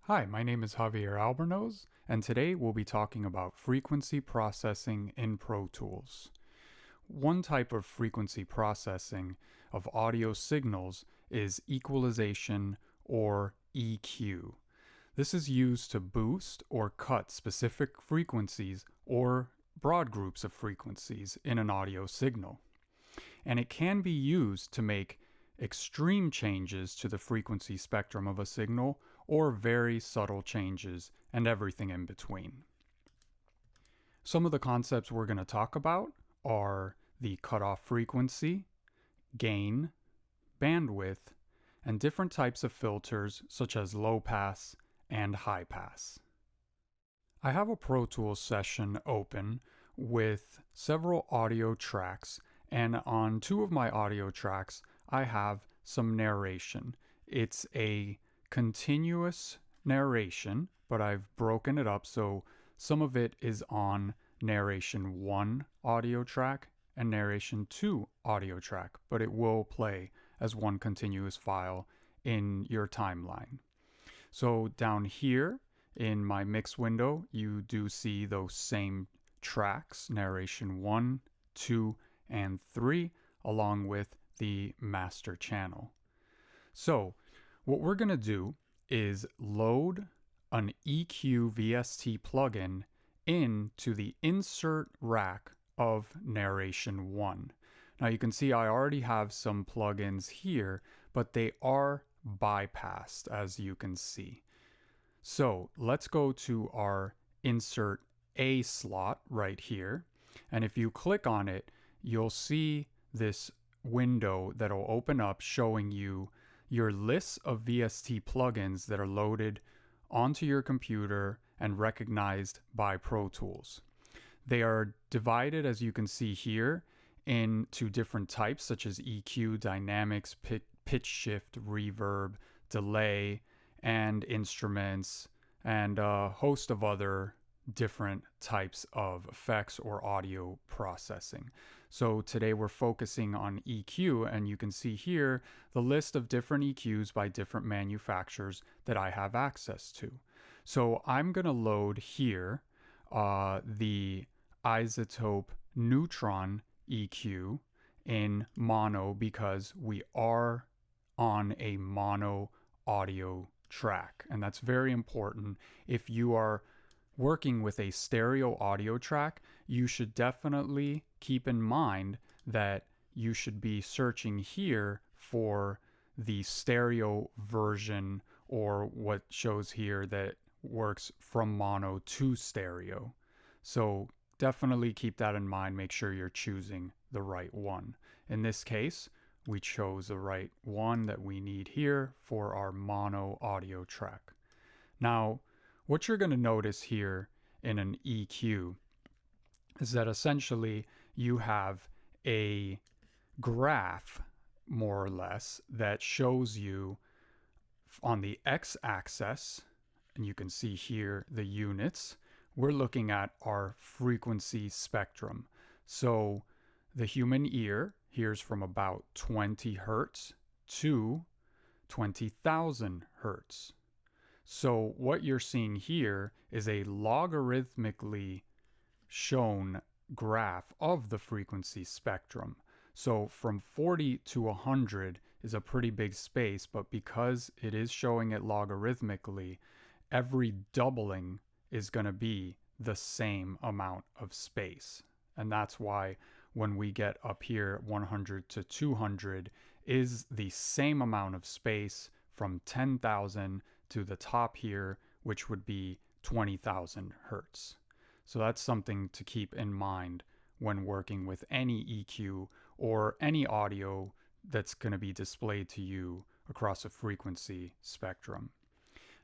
Hi, my name is Javier Albornoz, and today we'll be talking about frequency processing in Pro Tools. One type of frequency processing of audio signals is equalization or EQ. This is used to boost or cut specific frequencies or broad groups of frequencies in an audio signal. And it can be used to make extreme changes to the frequency spectrum of a signal or very subtle changes and everything in between. Some of the concepts we're going to talk about are the cutoff frequency, gain, bandwidth, and different types of filters such as low pass and high pass. I have a Pro Tools session open with several audio tracks, and on two of my audio tracks, I have some narration. It's a continuous narration, but I've broken it up so some of it is on narration 1 audio track and narration 2 audio track, but it will play as one continuous file in your timeline. So down here in my mix window, you do see those same tracks, narration 1, 2, and 3, along with the master channel. So what we're going to do is load an EQ VST plugin into the insert rack of narration 1. Now you can see I already have some plugins here, but they are bypassed, as you can see. So let's go to our insert A slot right here. And if you click on it, you'll see this window that'll open up showing you your list of VST plugins that are loaded onto your computer and recognized by Pro Tools. They are divided, as you can see here, into different types such as EQ, dynamics, pitch shift, reverb, delay, and instruments, and a host of other different types of effects or audio processing. So today we're focusing on EQ, and you can see here the list of different EQs by different manufacturers that I have access to. So I'm going to load here the iZotope Neutron EQ in mono because we are on a mono audio track, and that's very important. If you are working with a stereo audio track, you should definitely keep in mind that you should be searching here for the stereo version, or what shows here that works from mono to stereo. So definitely keep that in mind. Make sure you're choosing the right one. In this case, we chose the right one that we need here for our mono audio track. Now, what you're going to notice here in an EQ is that essentially you have a graph, more or less, that shows you on the x-axis, and you can see here the units, we're looking at our frequency spectrum. So the human ear hears from about 20 hertz to 20,000 hertz. So what you're seeing here is a logarithmically shown graph of the frequency spectrum. So from 40 to 100 is a pretty big space, but because it is showing it logarithmically, every doubling is going to be the same amount of space. And that's why when we get up here 100 to 200 is the same amount of space from 10,000 to the top here, which would be 20,000 hertz. So that's something to keep in mind when working with any EQ or any audio that's going to be displayed to you across a frequency spectrum.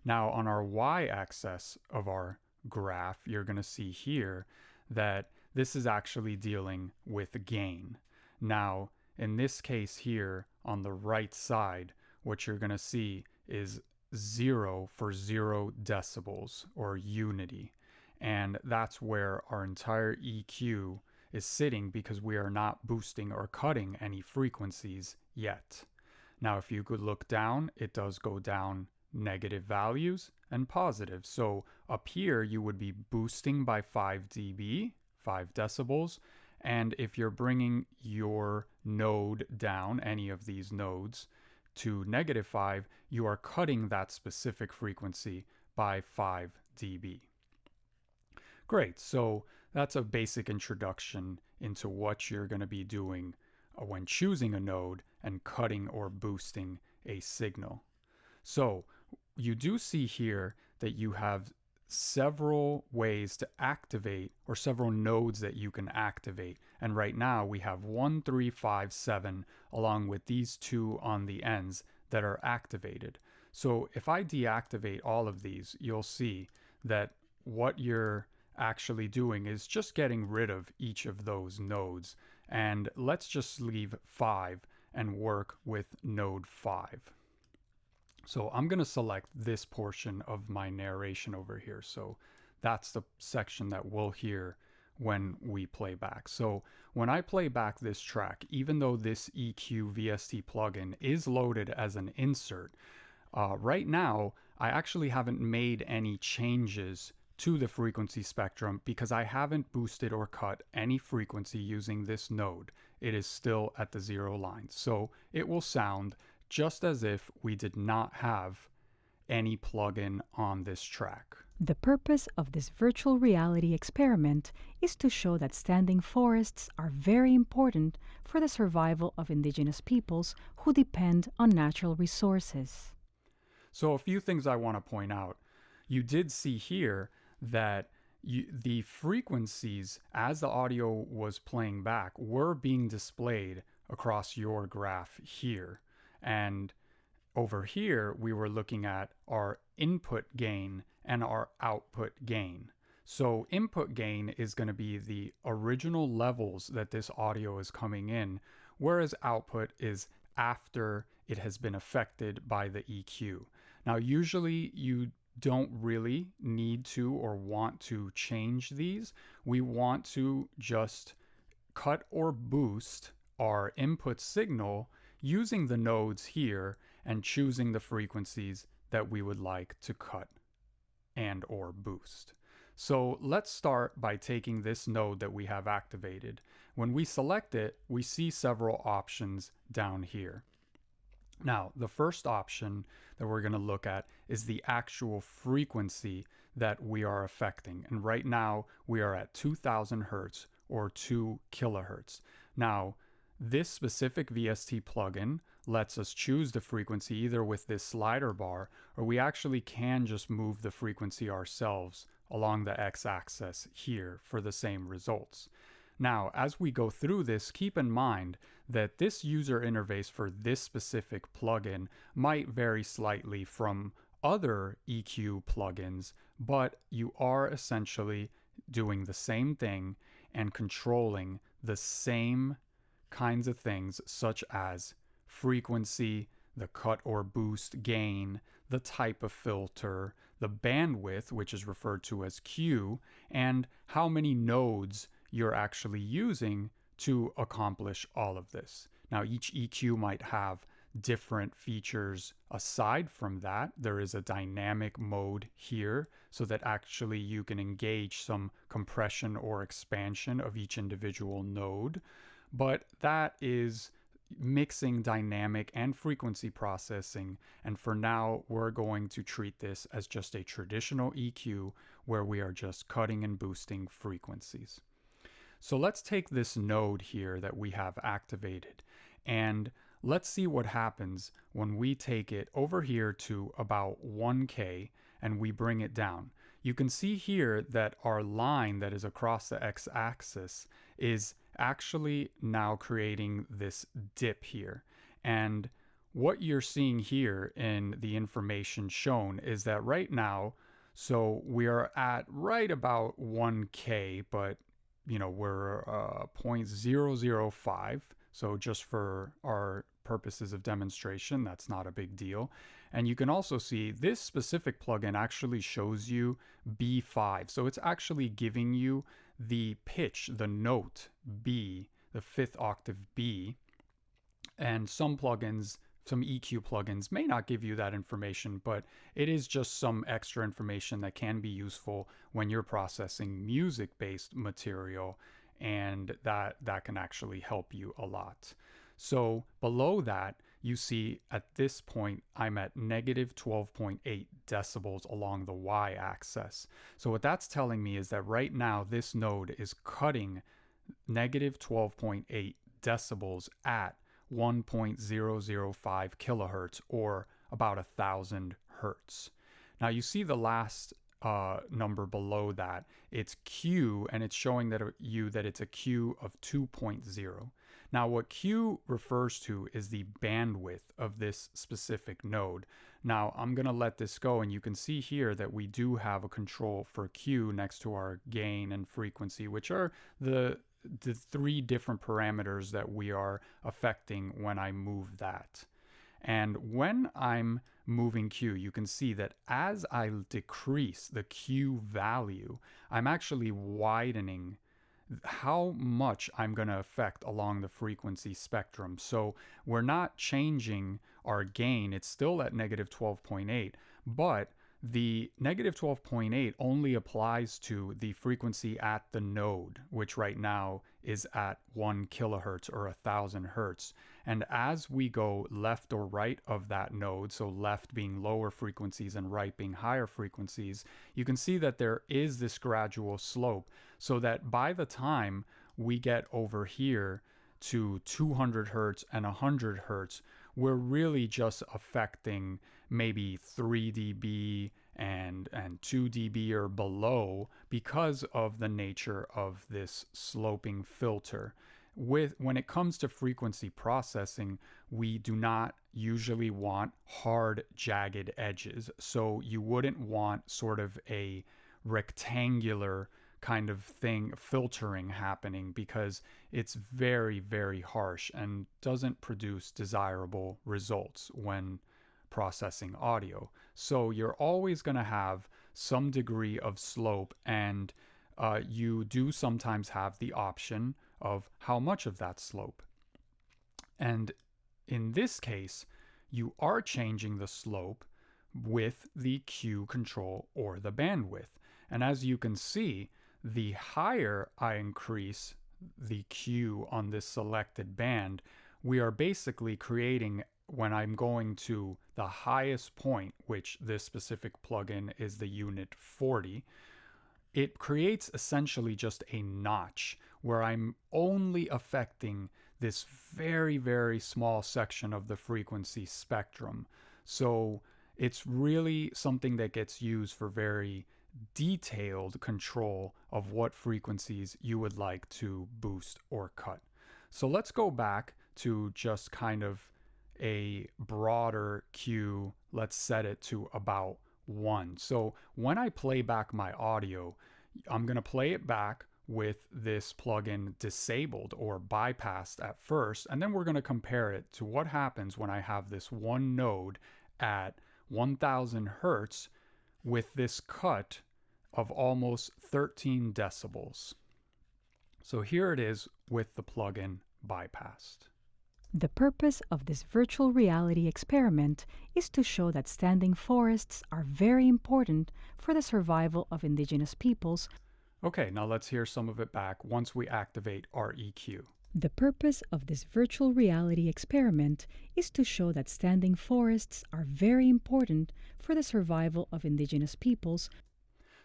Now on our y-axis of our graph, you're going to see here that this is actually dealing with gain. Now in this case here on the right side, what you're going to see is 0 for 0 decibels or unity. And that's where our entire EQ is sitting because we are not boosting or cutting any frequencies yet. Now, if you could look down, it does go down negative values and positive. So up here, you would be boosting by 5 dB, 5 decibels. And if you're bringing your node down, any of these nodes, to -5, you are cutting that specific frequency by 5 dB. Great, so that's a basic introduction into what you're going to be doing when choosing a node and cutting or boosting a signal. So you do see here that you have several ways to activate, or several nodes that you can activate. And right now we have 1, 3, 5, 7, along with these two on the ends that are activated. So if I deactivate all of these, you'll see that what you're actually doing is just getting rid of each of those nodes. And let's just leave 5 and work with node 5. So I'm going to select this portion of my narration over here. So that's the section that we'll hear when we play back. So when I play back this track, even though this EQ VST plugin is loaded as an insert, right now I actually haven't made any changes to the frequency spectrum because I haven't boosted or cut any frequency using this node. It is still at the 0 line. So it will sound just as if we did not have any plugin on this track. The purpose of this virtual reality experiment is to show that standing forests are very important for the survival of indigenous peoples who depend on natural resources. So a few things I want to point out. You did see here that the frequencies as the audio was playing back were being displayed across your graph here. And over here, we were looking at our input gain and our output gain. So input gain is going to be the original levels that this audio is coming in, whereas output is after it has been affected by the EQ. Now, usually you don't really need to or want to change these. We want to just cut or boost our input signal using the nodes here and choosing the frequencies that we would like to cut and or boost. So let's start by taking this node that we have activated. When we select it, we see several options down here. Now, the first option that we're going to look at is the actual frequency that we are affecting. And right now we are at 2000 hertz or 2 kilohertz. Now, this specific VST plugin lets us choose the frequency either with this slider bar, or we actually can just move the frequency ourselves along the x-axis here for the same results. Now, as we go through this, keep in mind that this user interface for this specific plugin might vary slightly from other EQ plugins, but you are essentially doing the same thing and controlling the same kinds of things, such as frequency, the cut or boost gain, the type of filter, the bandwidth, which is referred to as Q, and how many nodes you're actually using to accomplish all of this. Now, each EQ might have different features aside from that. There is a dynamic mode here so that actually you can engage some compression or expansion of each individual node. But that is mixing dynamic and frequency processing. And for now, we're going to treat this as just a traditional EQ where we are just cutting and boosting frequencies. So let's take this node here that we have activated and let's see what happens when we take it over here to about 1K and we bring it down. You can see here that our line that is across the x-axis is actually now creating this dip here. And what you're seeing here in the information shown is that right now, so we are at right about 1K, but you know, we're 0.005. So just for our purposes of demonstration, that's not a big deal. And you can also see this specific plugin actually shows you B5. So it's actually giving you the pitch, the note B, the 5th octave B. And some plugins some EQ plugins may not give you that information, but it is just some extra information that can be useful when you're processing music-based material, and that can actually help you a lot. So below that, you see at this point, I'm at negative 12.8 decibels along the y-axis. So what that's telling me is that right now, this node is cutting negative 12.8 decibels at 1.005 kilohertz, or about 1,000 hertz. Now you see the last number below that. It's Q, and it's showing that it's a Q of 2.0. Now what Q refers to is the bandwidth of this specific node. Now I'm going to let this go, and you can see here that we do have a control for Q next to our gain and frequency, which are the three different parameters that we are affecting when I move that. And when I'm moving Q, you can see that as I decrease the Q value, I'm actually widening how much I'm going to affect along the frequency spectrum. So we're not changing our gain. It's still at negative 12.8, but the negative 12.8 only applies to the frequency at the node, which right now is at 1 kilohertz or 1,000 hertz. And as we go left or right of that node, so left being lower frequencies and right being higher frequencies, you can see that there is this gradual slope, so that by the time we get over here to 200 hertz and 100 hertz, we're really just affecting maybe 3 dB and 2 dB or below because of the nature of this sloping filter. When it comes to frequency processing, we do not usually want hard, jagged edges. So you wouldn't want sort of a rectangular kind of thing, filtering happening, because it's very, very harsh and doesn't produce desirable results when processing audio. So you're always going to have some degree of slope, and you do sometimes have the option of how much of that slope. And in this case, you are changing the slope with the Q control or the bandwidth. And as you can see, the higher I increase the Q on this selected band, we are basically creating, when I'm going to the highest point, which this specific plugin is the unit 40, it creates essentially just a notch where I'm only affecting this very, very small section of the frequency spectrum. So it's really something that gets used for very detailed control of what frequencies you would like to boost or cut. So let's go back to just kind of a broader Q. Let's set it to about 1. So when I play back my audio, I'm going to play it back with this plugin disabled or bypassed at first, and then we're going to compare it to what happens when I have this one node at 1000 hertz with this cut of almost 13 decibels. So here it is with the plugin bypassed. The purpose of this virtual reality experiment is to show that standing forests are very important for the survival of indigenous peoples. Okay, now let's hear some of it back once we activate our EQ. The purpose of this virtual reality experiment is to show that standing forests are very important for the survival of indigenous peoples.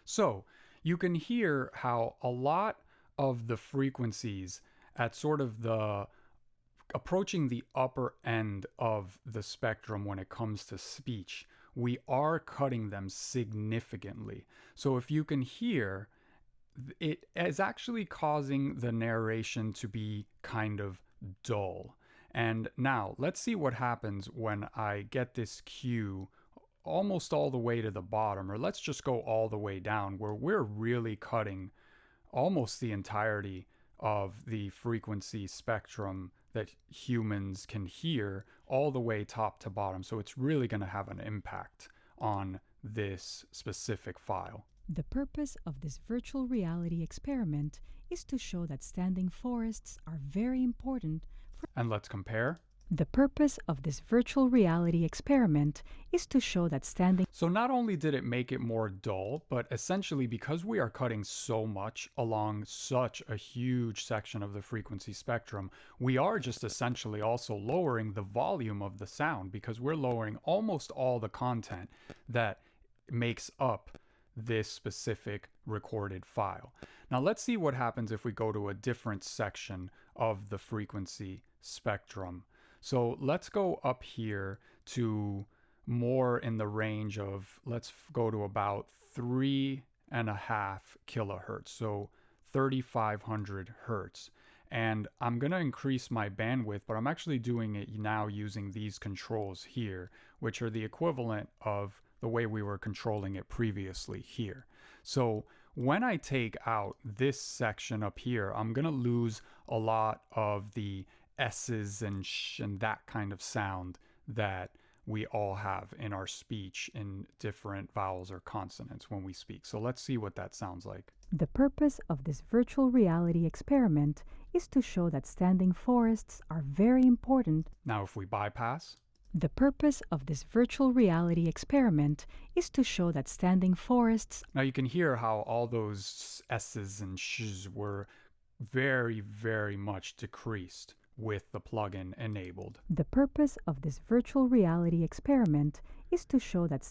So you can hear how a lot of the frequencies at sort of the approaching the upper end of the spectrum when it comes to speech, we are cutting them significantly. So if you can hear, it is actually causing the narration to be kind of dull. And now let's see what happens when I get this cue almost all the way to the bottom, or let's just go all the way down, where we're really cutting almost the entirety of the frequency spectrum that humans can hear all the way top to bottom. So it's really going to have an impact on this specific file. The purpose of this virtual reality experiment is to show that standing forests are very important for... And let's compare. The purpose of this virtual reality experiment is to show that standing. So not only did it make it more dull, but essentially because we are cutting so much along such a huge section of the frequency spectrum, we are just essentially also lowering the volume of the sound because we're lowering almost all the content that makes up this specific recorded file. Now let's see what happens if we go to a different section of the frequency spectrum. So let's go up here to more in the range of, let's go to about 3.5 kilohertz, so 3,500 hertz. And I'm going to increase my bandwidth, but I'm actually doing it now using these controls here, which are the equivalent of the way we were controlling it previously here. So when I take out this section up here, I'm going to lose a lot of the S's and sh and that kind of sound that we all have in our speech in different vowels or consonants when we speak. So let's see what that sounds like. The purpose of this virtual reality experiment is to show that standing forests are very important. Now if we bypass, The purpose of this virtual reality experiment is to show that standing forests. now you can hear how all those S's and sh's were very, very much decreased with the plugin enabled. The purpose of this virtual reality experiment is to show that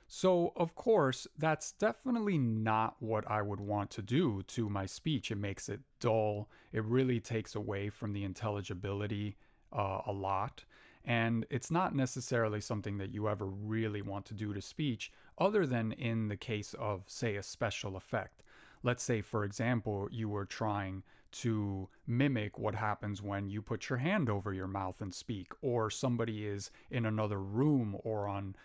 So, of course, that's definitely not what I would want to do to my speech. It makes it dull. It really takes away from the intelligibility a lot. And it's not necessarily something that you ever really want to do to speech, other than in the case of, say, a special effect. Let's say, for example, you were trying to mimic what happens when you put your hand over your mouth and speak, or somebody is in another room or on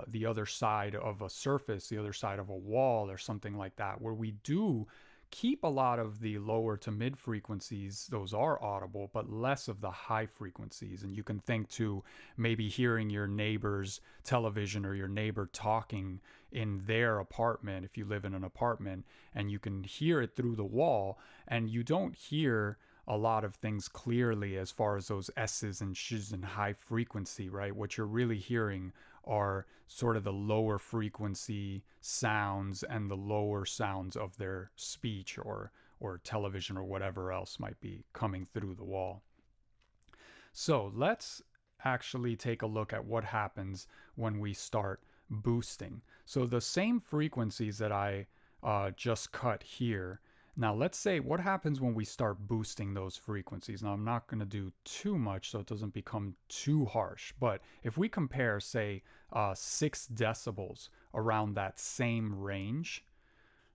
the other side of a surface, the other side of a wall, or something like that, where we do keep a lot of the lower to mid frequencies. Those are audible, but less of the high frequencies. And you can think to maybe hearing your neighbor's television or your neighbor talking in their apartment, if you live in an apartment, and you can hear it through the wall, and you don't hear a lot of things clearly as far as those S's and sh's and high frequency, right? What you're really hearing are sort of the lower frequency sounds and the lower sounds of their speech or television or whatever else might be coming through the wall. So let's actually take a look at what happens when we start boosting. So the same frequencies that I just cut here. Now let's say what happens when we start boosting those frequencies. Now I'm not going to do too much so it doesn't become too harsh, but if we compare, say, 6 decibels around that same range,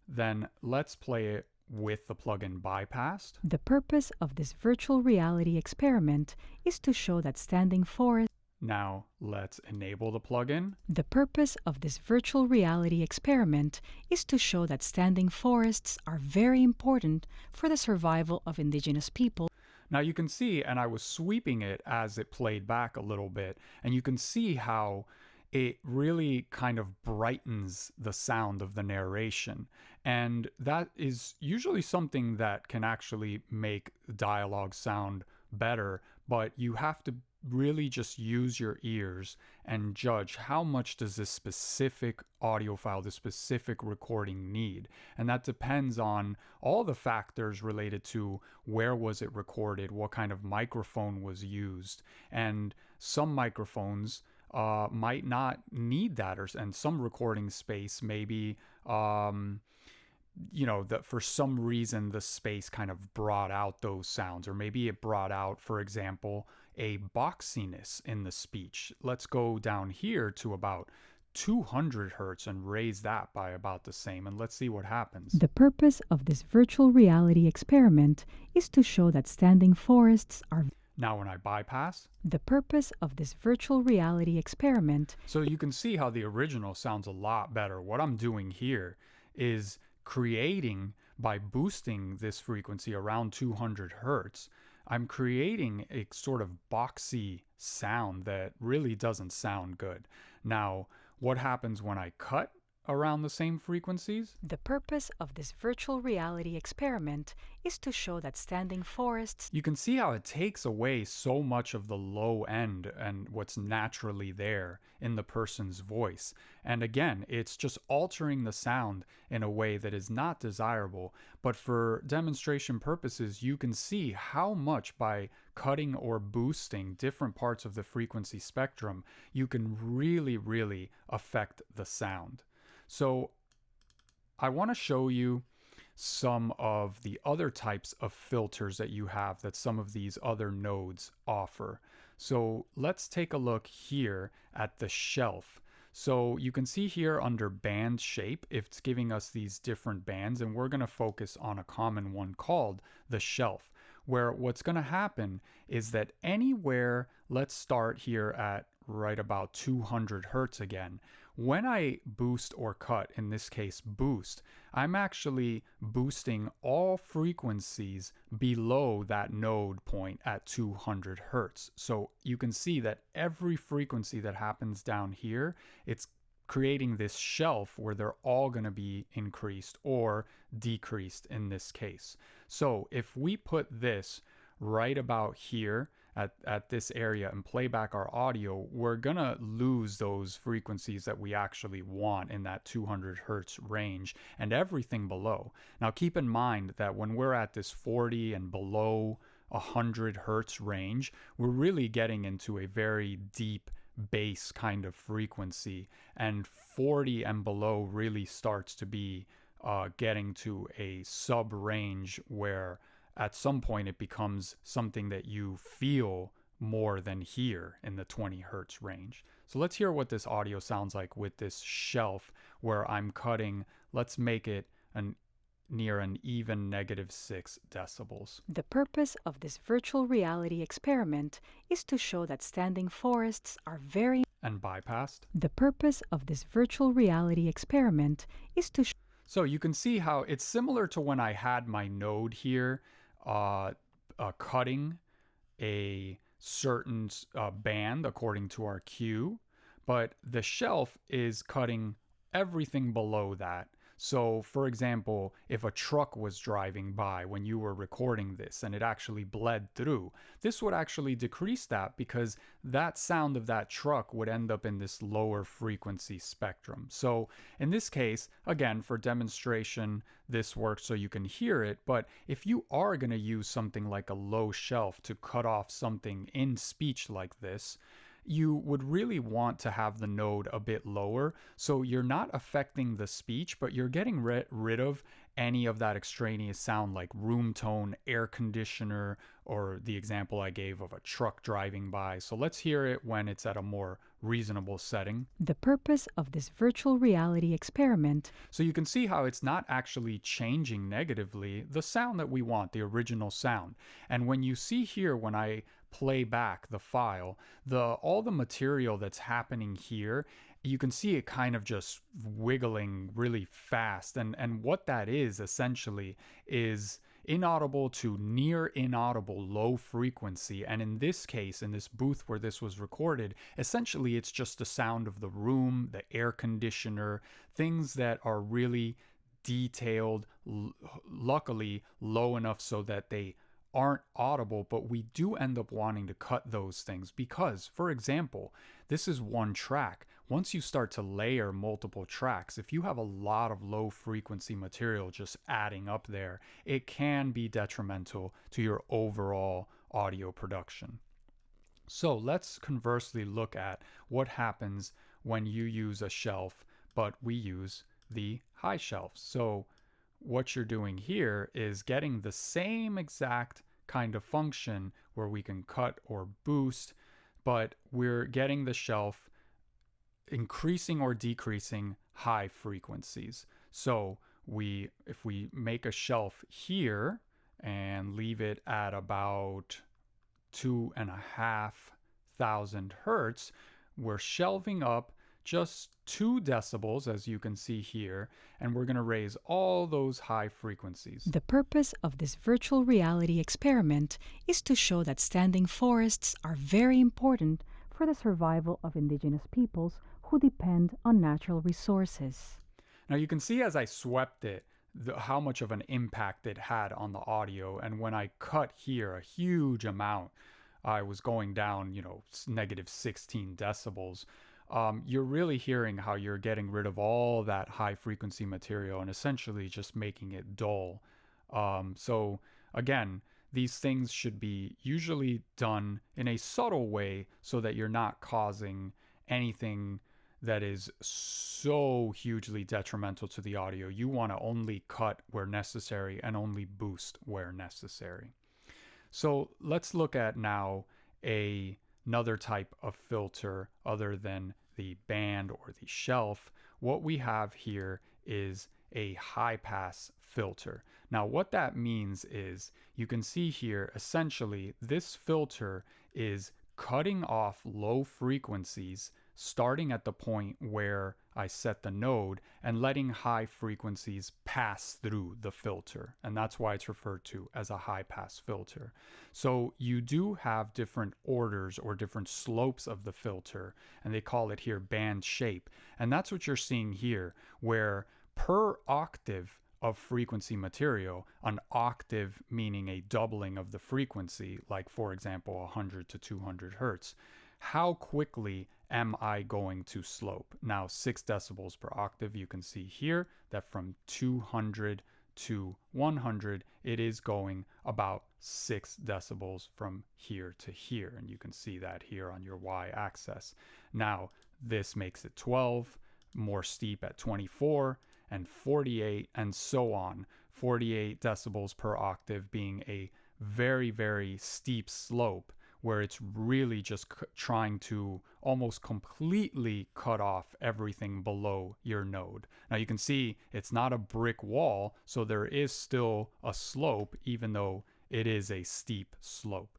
then let's play it with the plugin bypassed. The purpose of this virtual reality experiment is to show that standing forests. Now let's enable the plugin. The purpose of this virtual reality experiment is to show that standing forests are very important for the survival of indigenous people. Now you can see, and I was sweeping it as it played back a little bit, and you can see how it really kind of brightens the sound of the narration. And that is usually something that can actually make dialogue sound better, but you have to really just use your ears and judge how much does this specific audio file, this specific recording need. And that depends on all the factors related to where was it recorded, what kind of microphone was used. And some microphones might not need that, and some recording space maybe that for some reason the space kind of brought out those sounds, or maybe it brought out, for example, a boxiness in the speech. Let's go down here to about 200 hertz and raise that by about the same, and let's see what happens. The purpose of this virtual reality experiment is to show that standing forests are. Now when I bypass, The purpose of this virtual reality experiment. so you can see how the original sounds a lot better. What I'm doing here is creating, by boosting this frequency around 200 hertz, I'm creating a sort of boxy sound that really doesn't sound good. Now, what happens when I cut around the same frequencies? The purpose of this virtual reality experiment is to show that standing forests. You can see how it takes away so much of the low end and what's naturally there in the person's voice. And again, it's just altering the sound in a way that is not desirable. But for demonstration purposes, you can see how much by cutting or boosting different parts of the frequency spectrum, you can really, really affect the sound. So I want to show you some of the other types of filters that you have that some of these other nodes offer. So let's take a look here at the shelf. So you can see here under band shape, it's giving us these different bands, and we're going to focus on a common one called the shelf, where what's going to happen is that anywhere, let's start here at right about 200 hertz again. When I boost or cut, in this case boost, I'm actually boosting all frequencies below that node point at 200 hertz. So you can see that every frequency that happens down here, it's creating this shelf where they're all going to be increased or decreased in this case. So if we put this right about here at this area and play back our audio, we're gonna lose those frequencies that we actually want in that 200 hertz range and everything below. Now keep in mind that when we're at this 40 and below 100 hertz range, we're really getting into a very deep bass kind of frequency, and 40 and below really starts to be getting to a sub range where at some point it becomes something that you feel more than hear in the 20 hertz range. So let's hear what this audio sounds like with this shelf where I'm cutting, let's make it near an even -6 decibels. The purpose of this virtual reality experiment is to show that standing forests are very. And bypassed. The purpose of this virtual reality experiment is to. So you can see how it's similar to when I had my node here cutting a certain band according to our cue, but the shelf is cutting everything below that. So for example, if a truck was driving by when you were recording this and it actually bled through, this would actually decrease that because that sound of that truck would end up in this lower frequency spectrum. So in this case, again, for demonstration, this works so you can hear it, but if you are going to use something like a low shelf to cut off something in speech like this, you would really want to have the node a bit lower so you're not affecting the speech, but you're getting rid of any of that extraneous sound like room tone, air conditioner, or the example I gave of a truck driving by. So let's hear it when it's at a more reasonable setting. The purpose of this virtual reality experiment. So you can see how it's not actually changing negatively the sound that we want, the original sound. And when you see here, when I play back the file, all the material that's happening here, you can see it kind of just wiggling really fast. And what that is essentially is inaudible to near inaudible low frequency. And in this case, in this booth where this was recorded, essentially it's just the sound of the room, the air conditioner, things that are really detailed, luckily low enough so that they aren't audible, but we do end up wanting to cut those things because, for example, this is one track. Once you start to layer multiple tracks, if you have a lot of low frequency material just adding up there, it can be detrimental to your overall audio production. So let's conversely look at what happens when you use a shelf, but we use the high shelf. So what you're doing here is getting the same exact kind of function where we can cut or boost, but we're getting the shelf increasing or decreasing high frequencies. So if we make a shelf here and leave it at about 2,500 hertz, we're shelving up just 2 decibels, as you can see here, and we're going to raise all those high frequencies. The purpose of this virtual reality experiment is to show that standing forests are very important for the survival of indigenous peoples who depend on natural resources. Now you can see as I swept it, how much of an impact it had on the audio. And when I cut here a huge amount, I was going down, negative 16 decibels. You're really hearing how you're getting rid of all that high frequency material and essentially just making it dull. So, again, these things should be usually done in a subtle way so that you're not causing anything that is so hugely detrimental to the audio. You want to only cut where necessary and only boost where necessary. So let's look at now another type of filter other than the band or the shelf. What we have here is a high pass filter. Now what that means is you can see here essentially this filter is cutting off low frequencies starting at the point where I set the node and letting high frequencies pass through the filter. And that's why it's referred to as a high pass filter. So you do have different orders or different slopes of the filter, and they call it here band shape. And that's what you're seeing here, where per octave of frequency material, an octave meaning a doubling of the frequency, like for example 100 to 200 hertz, how quickly am I going to slope? Now 6 decibels per octave, you can see here that from 200 to 100 it is going about 6 decibels from here to here, and you can see that here on your y-axis. Now this makes it 12, more steep at 24 and 48 and so on. 48 decibels per octave being a very, very steep slope where it's really just trying to almost completely cut off everything below your node. Now you can see it's not a brick wall, so there is still a slope even though it is a steep slope.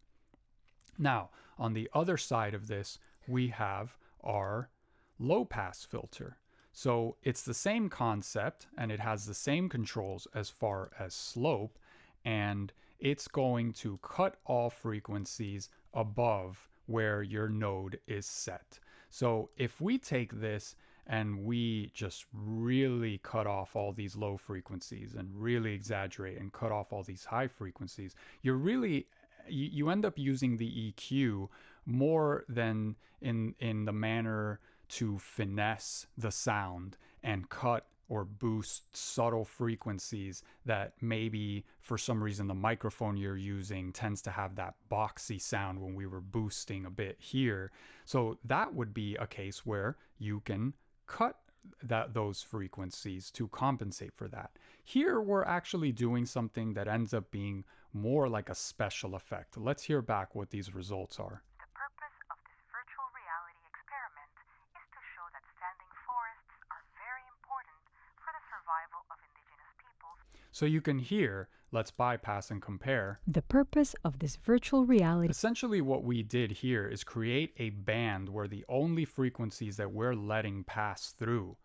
Now, on the other side of this, we have our low pass filter. So it's the same concept and it has the same controls as far as slope, and it's going to cut all frequencies above where your node is set. So if we take this and we just really cut off all these low frequencies and really exaggerate and cut off all these high frequencies, you end up using the EQ more than in the manner to finesse the sound and cut or boost subtle frequencies that maybe for some reason the microphone you're using tends to have that boxy sound when we were boosting a bit here. So that would be a case where you can cut those frequencies to compensate for that. Here we're actually doing something that ends up being more like a special effect. Let's hear back what these results are. The purpose of this virtual reality experiment is to show that standing forests are very important for the survival of indigenous peoples. So you can hear, let's bypass and compare. The purpose of this virtual reality. Essentially what we did here is create a band where the only frequencies that we're letting pass through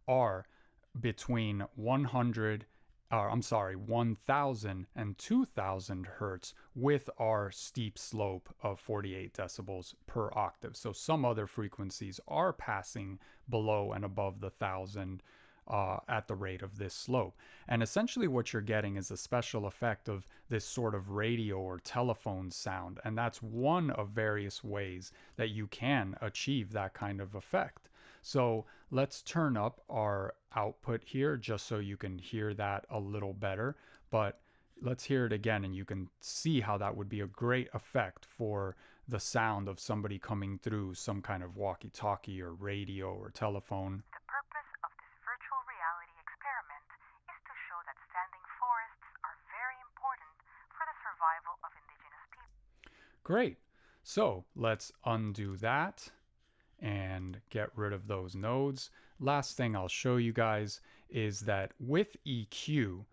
are between 1000 and 2000 hertz with our steep slope of 48 decibels per octave. So some other frequencies are passing below and above the 1000 at the rate of this slope. And essentially what you're getting is a special effect of this sort of radio or telephone sound. And that's one of various ways that you can achieve that kind of effect. So let's turn up our output here just so you can hear that a little better. But let's hear it again and you can see how that would be a great effect for the sound of somebody coming through some kind of walkie-talkie or radio or telephone. The purpose of this virtual reality experiment is to show that standing forests are very important for the survival of indigenous people. Great. So let's undo that and get rid of those nodes. Last thing I'll show you guys is that with EQ,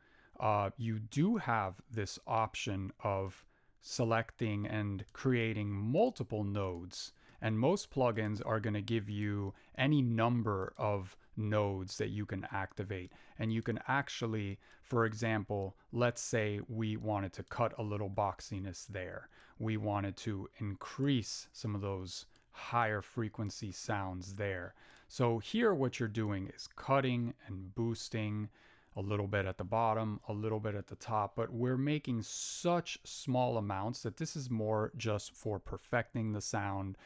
you do have this option of selecting and creating multiple nodes. And most plugins are going to give you any number of nodes that you can activate. And you can actually, for example, let's say we wanted to cut a little boxiness there. We wanted to increase some of those higher frequency sounds there. So here what you're doing is cutting and boosting a little bit at the bottom, a little bit at the top, but we're making such small amounts that this is more just for perfecting the sound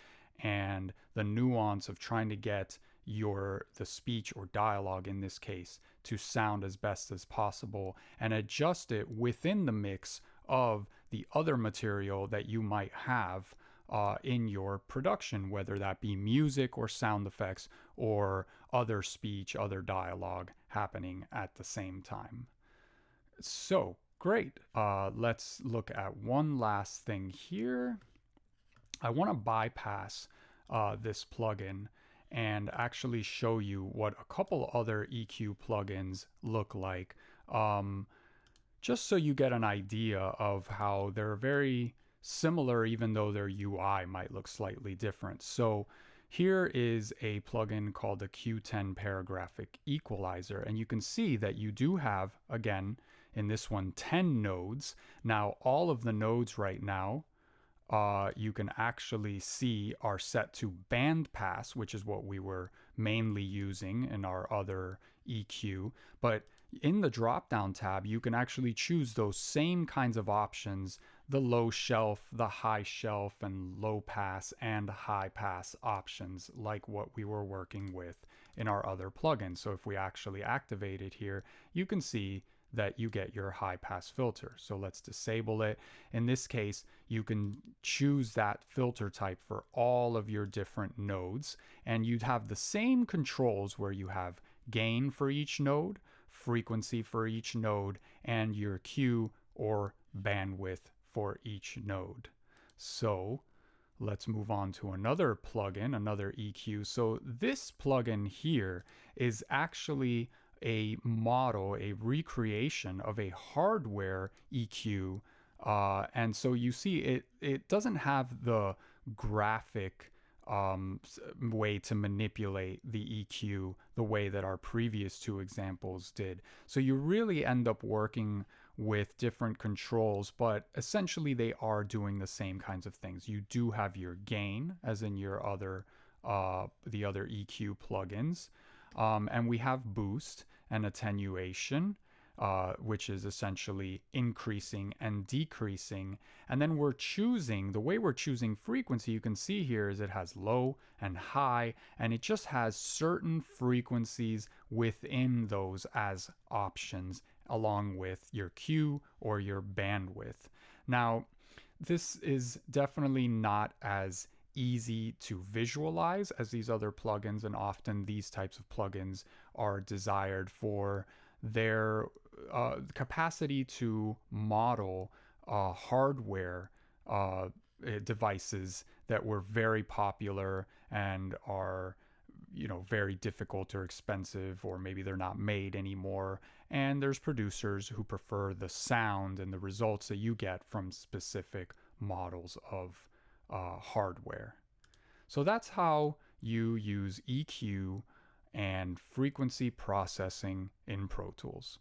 and the nuance of trying to get the speech or dialogue in this case to sound as best as possible and adjust it within the mix of the other material that you might have in your production, whether that be music or sound effects or other speech, other dialogue happening at the same time. So, great. Let's look at one last thing here. I want to bypass this plugin and actually show you what a couple other EQ plugins look like, just so you get an idea of how they're very similar, even though their UI might look slightly different. So here is a plugin called the Q10 Paragraphic Equalizer, and you can see that you do have, again, in this one, 10 nodes. Now, all of the nodes right now you can actually see are set to bandpass, which is what we were mainly using in our other EQ. But in the drop down tab, you can actually choose those same kinds of options, the low shelf, the high shelf, and low pass and high pass options, like what we were working with in our other plugins. So if we actually activate it here, you can see that you get your high pass filter. So let's disable it. In this case, you can choose that filter type for all of your different nodes, and you'd have the same controls where you have gain for each node, frequency for each node, and your Q or bandwidth for each node. So let's move on to another plugin, another EQ. So this plugin here is actually a model, a recreation of a hardware EQ. And so you see it doesn't have the graphic way to manipulate the EQ the way that our previous two examples did. So you really end up working with different controls, but essentially they are doing the same kinds of things. You do have your gain, as in your other the other EQ plugins. And we have boost and attenuation, which is essentially increasing and decreasing. And then we're choosing, the way we're choosing frequency, you can see here is it has low and high, and it just has certain frequencies within those as options, along with your Q or your bandwidth. Now, this is definitely not as easy to visualize as these other plugins, and often these types of plugins are desired for their capacity to model hardware devices that were very popular and are very difficult or expensive, or maybe they're not made anymore, and there's producers who prefer the sound and the results that you get from specific models of hardware. So that's how you use EQ and frequency processing in Pro Tools.